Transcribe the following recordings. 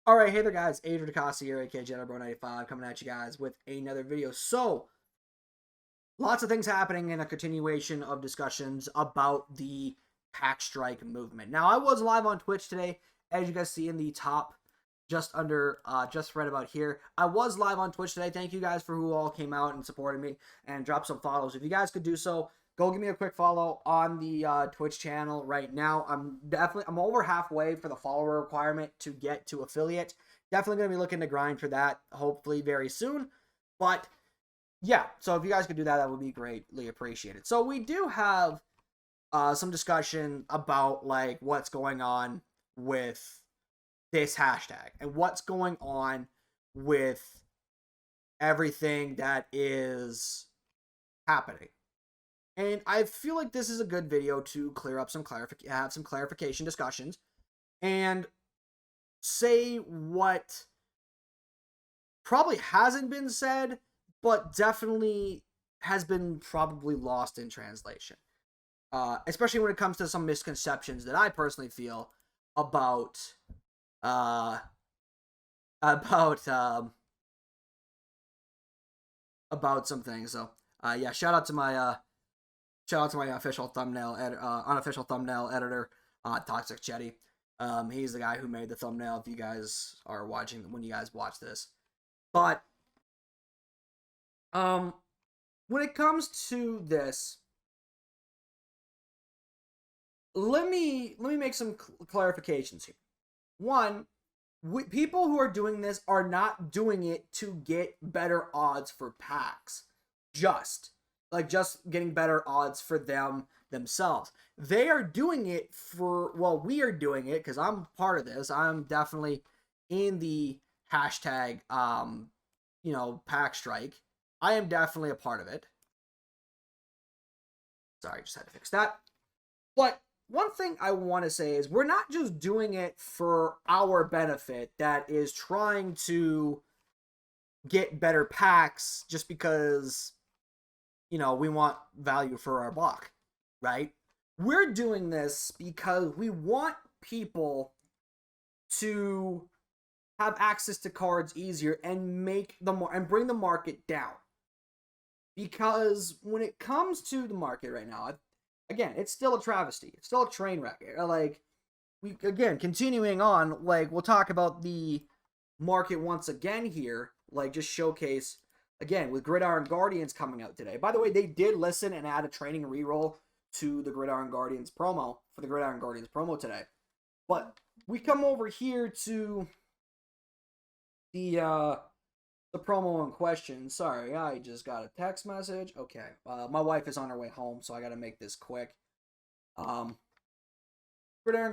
Alright, hey there guys, Adrian DeCosta here, aka Bro95, coming at you guys with another video. So, lots of things happening in a continuation of discussions about the pack strike movement. Now, I was live on Twitch today, as you guys see in the top, just right about here. I was live on Twitch today. Thank you guys for who all came out and supported me and dropped some follows. If you guys could do so, go give me a quick follow on the Twitch channel right now. I'm over halfway for the follower requirement to get to affiliate. Definitely going to be looking to grind for that, hopefully very soon. But yeah, so if you guys could do that, that would be greatly appreciated. So we do have some discussion about like what's going on with this hashtag and what's going on with everything that is happening. And I feel like this is a good video to clear up have some clarification discussions and say what probably hasn't been said, but definitely has been probably lost in translation. Especially when it comes to some misconceptions that I personally feel about some things. So yeah, shout out to my official unofficial thumbnail editor, Toxic Chetty. He's the guy who made the thumbnail. If you guys are watching, when you guys watch this, but when it comes to this, let me make some clarifications here. One, people who are doing this are not doing it to get better odds for packs. Just getting better odds for themselves. They are doing it for, well, we are doing it because I'm part of this. I'm definitely in the hashtag, pack strike. I am definitely a part of it. Sorry, just had to fix that. But one thing I want to say is we're not just doing it for our benefit that is trying to get better packs just because, we want value for our block, right? We're doing this because we want people to have access to cards easier and bring the market down. Because when it comes to the market right now, again, it's still a travesty. It's still a train wreck. Continuing on, we'll talk about the market once again here, just showcase, again, with Gridiron Guardians coming out today. By the way, they did listen and add a training reroll to the Gridiron Guardians promo, today. But we come over here to the promo in question. Sorry, I just got a text message. Okay, my wife is on her way home, so I got to make this quick. Gridiron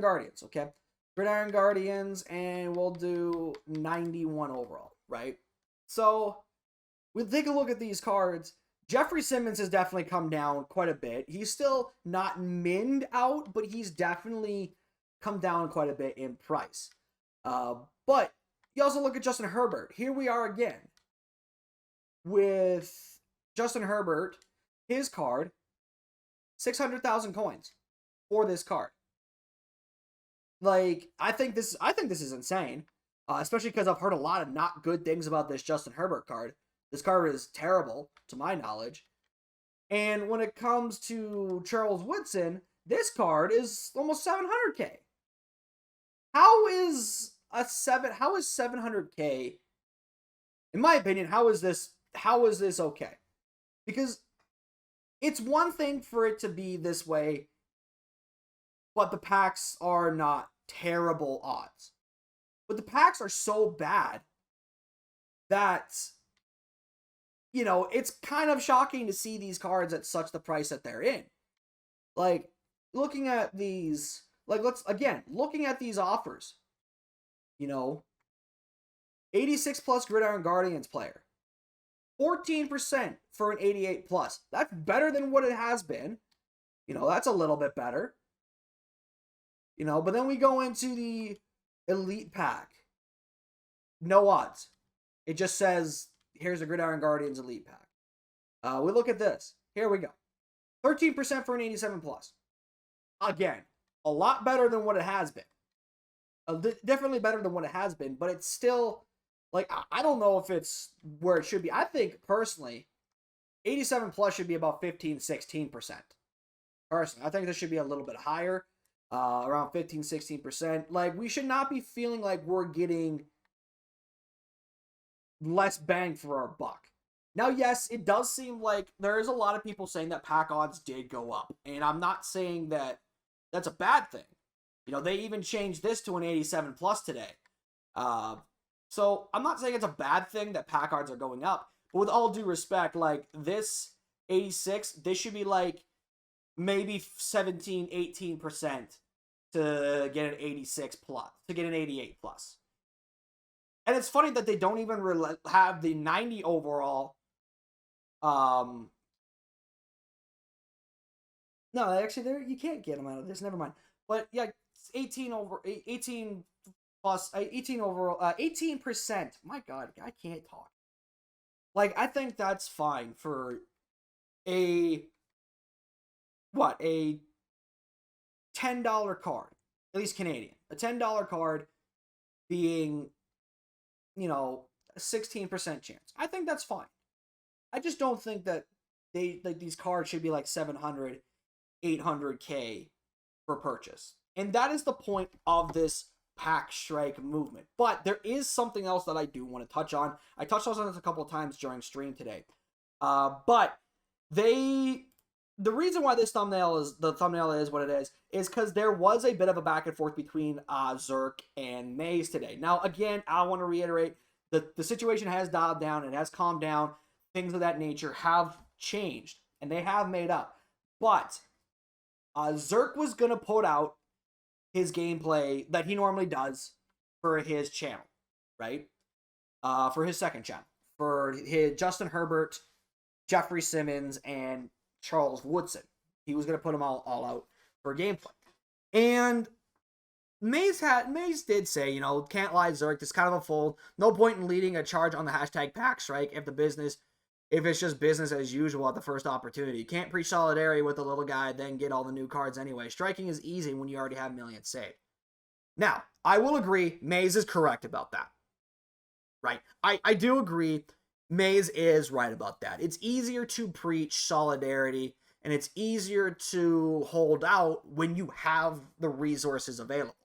Guardians, okay? Gridiron Guardians, and we'll do 91 overall, right? So, we'll take a look at these cards. Jeffrey Simmons has definitely come down quite a bit. He's still not minned out, but he's definitely come down quite a bit in price. But you also look at Justin Herbert. Here we are again with Justin Herbert, his card, 600,000 coins for this card. I think this is insane, especially because I've heard a lot of not good things about this Justin Herbert card. This card is terrible, to my knowledge. And when it comes to Charles Woodson, this card is almost 700k. How is 700k? In my opinion, how is this okay? Because it's one thing for it to be this way, but the packs are not terrible odds. But the packs are so bad that, it's kind of shocking to see these cards at such the price that they're in. Looking at these, looking at these offers, 86 plus Gridiron Guardians player, 14% for an 88 plus. That's better than what it has been. That's a little bit better. But then we go into the Elite Pack. No odds. It just says, here's a Gridiron Guardians Elite Pack. We look at this. Here we go. 13% for an 87 plus. Again, a lot better than what it has been. definitely better than what it has been, but it's still like I don't know if it's where it should be. I think personally, 87 plus should be about 15-16%. Personally, I think this should be a little bit higher, around 15-16%. Like we should not be feeling like we're getting less bang for our buck. Now, yes, it does seem like there is a lot of people saying that pack odds did go up, and I'm not saying that that's a bad thing. You know, they even changed this to an 87 plus today. So I'm not saying it's a bad thing that pack odds are going up, but with all due respect, like this 86, this should be like maybe 17-18% to get an 86 plus, to get an 88 plus. And it's funny that they don't even have the 90 overall. No, actually, there you can't get them out of this. Never mind. But yeah, 18 plus 18 overall, 18%. My God, I can't talk. Like I think that's fine for a $10 card, at least Canadian. A $10 card being, you know, a 16% chance. I think that's fine. I just don't think that these cards should be like 700, 800K for purchase. And that is the point of this pack strike movement. But there is something else that I do want to touch on. I touched on this a couple of times during stream today. But the reason why this thumbnail is what it is because there was a bit of a back and forth between Zork and Maze today. Now, again, I want to reiterate that the situation has dialed down, it has calmed down, things of that nature have changed, and they have made up. But Zork was going to put out his gameplay that he normally does for his channel, right? For his second channel. For his Justin Herbert, Jeffrey Simmons, and Charles Woodson. He was going to put them all out for gameplay. And Maze did say, you know, can't lie, Zork, this is kind of a fold. No point in leading a charge on the hashtag pack strike if it's just business as usual at the first opportunity. You can't preach solidarity with the little guy, then get all the new cards anyway. Striking is easy when you already have millions saved. Now, I will agree, Maze is correct about that. Right? I do agree, Maze is right about that. It's easier to preach solidarity, and it's easier to hold out when you have the resources available.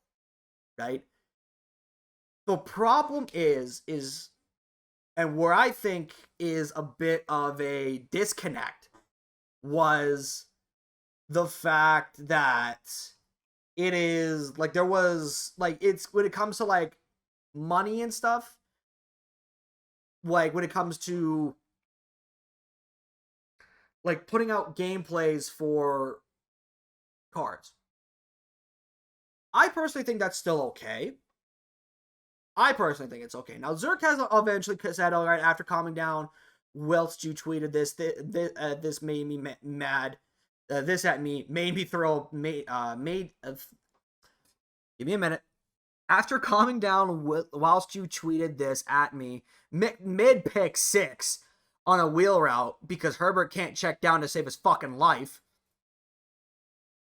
Right? The problem is and where I think is a bit of a disconnect was the fact that it is like there was like it's when it comes to like money and stuff, like when it comes to like putting out gameplays for cards. I personally think that's still okay. I personally think it's okay. Now, Zork has eventually said, all right, after calming down, whilst you tweeted this, this made me mad. This at me, made me throw, give me a minute. After calming down whilst you tweeted this at me, mid pick 6 on a wheel route because Herbert can't check down to save his fucking life.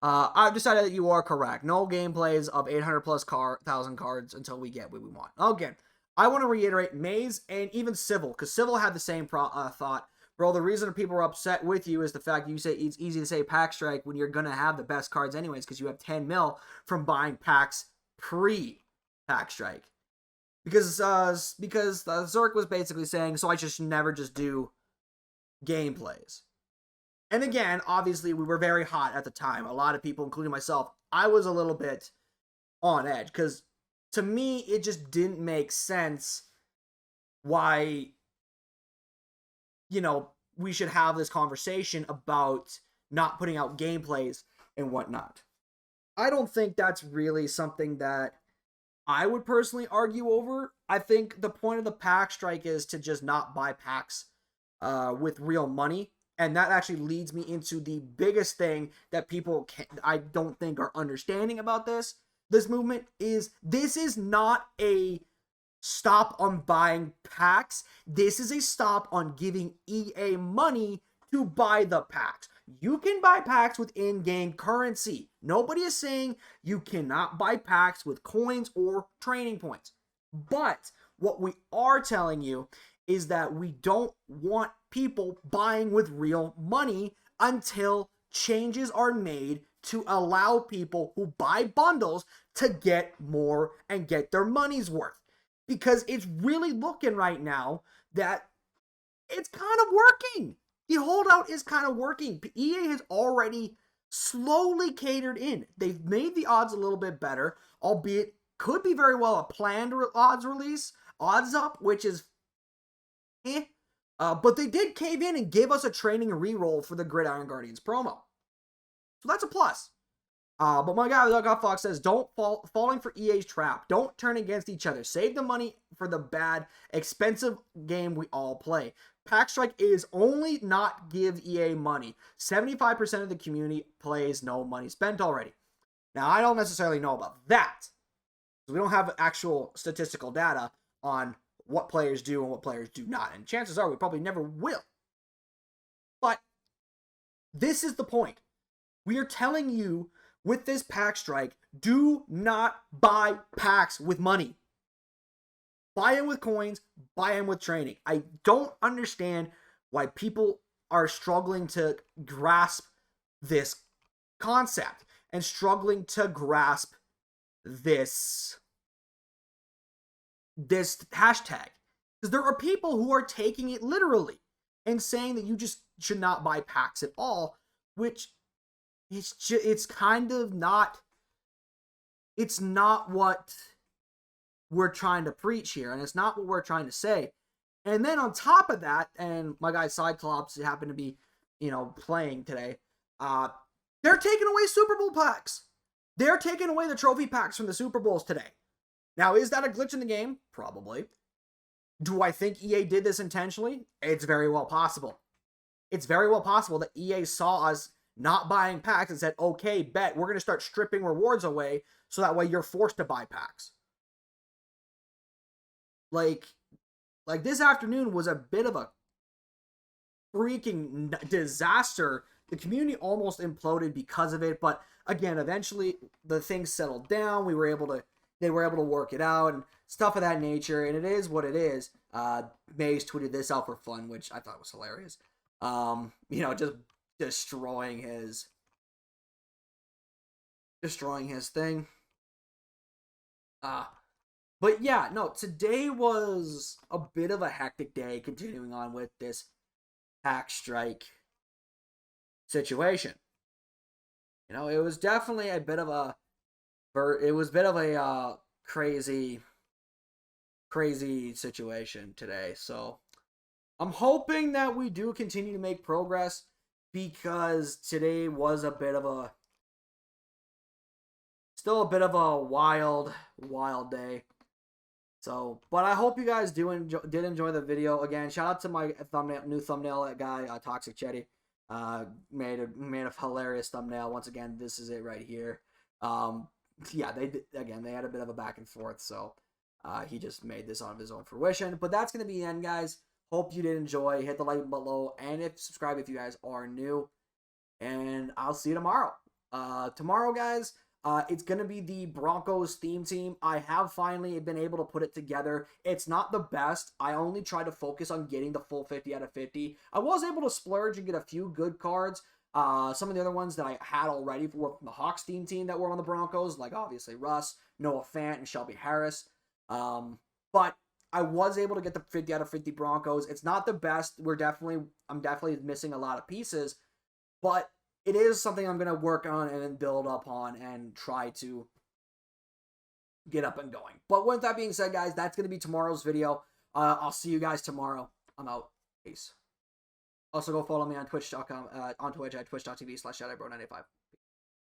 I've decided that you are correct. No gameplays of 800 plus 1,000 cards until we get what we want. Again, I want to reiterate Maze and even Civil, because Civil had the same thought. Bro, the reason people are upset with you is the fact you say it's easy to say pack strike when you're going to have the best cards anyways, because you have 10 mil from buying packs pre-pack strike. Because Zork was basically saying, so I just never just do gameplays. And again, obviously, we were very hot at the time. A lot of people, including myself, I was a little bit on edge. Because to me, it just didn't make sense why, you know, we should have this conversation about not putting out gameplays and whatnot. I don't think that's really something that I would personally argue over. I think the point of the pack strike is to just not buy packs with real money. And that actually leads me into the biggest thing that people I don't think are understanding about this movement is this is not a stop on buying packs. This is a stop on giving EA money to buy the packs. You can buy packs with in-game currency. Nobody is saying you cannot buy packs with coins or training points. But what we are telling you is that we don't want people buying with real money until changes are made to allow people who buy bundles to get more and get their money's worth. Because it's really looking right now that it's kind of working. The holdout is kind of working. EA has already slowly catered in. They've made the odds a little bit better, albeit could be very well a planned odds release, odds up, which is but they did cave in and give us a training reroll for the Gridiron Guardians promo. So that's a plus. But my guy, Doug Fox, says, don't falling for EA's trap. Don't turn against each other. Save the money for the bad, expensive game we all play. Pack Strike is only not give EA money. 75% of the community plays no money spent already. Now, I don't necessarily know about that. We don't have actual statistical data on what players do and what players do not. And chances are we probably never will. But this is the point. We are telling you with this pack strike, do not buy packs with money. Buy them with coins, buy them with training. I don't understand why people are struggling to grasp this concept and struggling to grasp this hashtag. Because there are people who are taking it literally and saying that you just should not buy packs at all, which it's kind of not, it's not what we're trying to preach here, and it's not what we're trying to say. And then on top of that, and my guy Cyclops happened to be, playing today, they're taking away Super Bowl packs. They're taking away the trophy packs from the Super Bowls today. Now, is that a glitch in the game? Probably. Do I think EA did this intentionally? It's very well possible. It's very well possible that EA saw us not buying packs and said, okay, bet, we're going to start stripping rewards away so that way you're forced to buy packs. Like this afternoon was a bit of a freaking disaster. The community almost imploded because of it, but again, eventually the things settled down. They were able to work it out and stuff of that nature, and it is what it is. Maze tweeted this out for fun, which I thought was hilarious. Just destroying his thing. But yeah, no, today was a bit of a hectic day, continuing on with this hack strike situation. It was definitely a bit of a crazy situation today. So I'm hoping that we do continue to make progress, because today was still a bit of a wild day. So, but I hope you guys did enjoy the video. Again, shout out to my new thumbnail guy, Toxic Chetty. Made a hilarious thumbnail. Once again, this is it right here. Yeah, they had a bit of a back and forth, so he just made this on his own fruition. But that's gonna be the end, guys. Hope you did enjoy. Hit the like button below and subscribe if you guys are new. And I'll see you tomorrow. Tomorrow, guys, it's going to be the Broncos theme team. I have finally been able to put it together. It's not the best. I only try to focus on getting the full 50 out of 50. I was able to splurge and get a few good cards. Some of the other ones that I had already were from the Hawks theme team that were on the Broncos, like obviously Russ, Noah Fant, and Shelby Harris. But I was able to get the 50 out of 50 Broncos. It's not the best. I'm definitely missing a lot of pieces, but it is something I'm going to work on and then build up on and try to get up and going. But with that being said, guys, that's going to be tomorrow's video. I'll see you guys tomorrow. I'm out. Peace. Also, go follow me on Twitch.com, on Twitch at twitch.tv/ShadowBro95.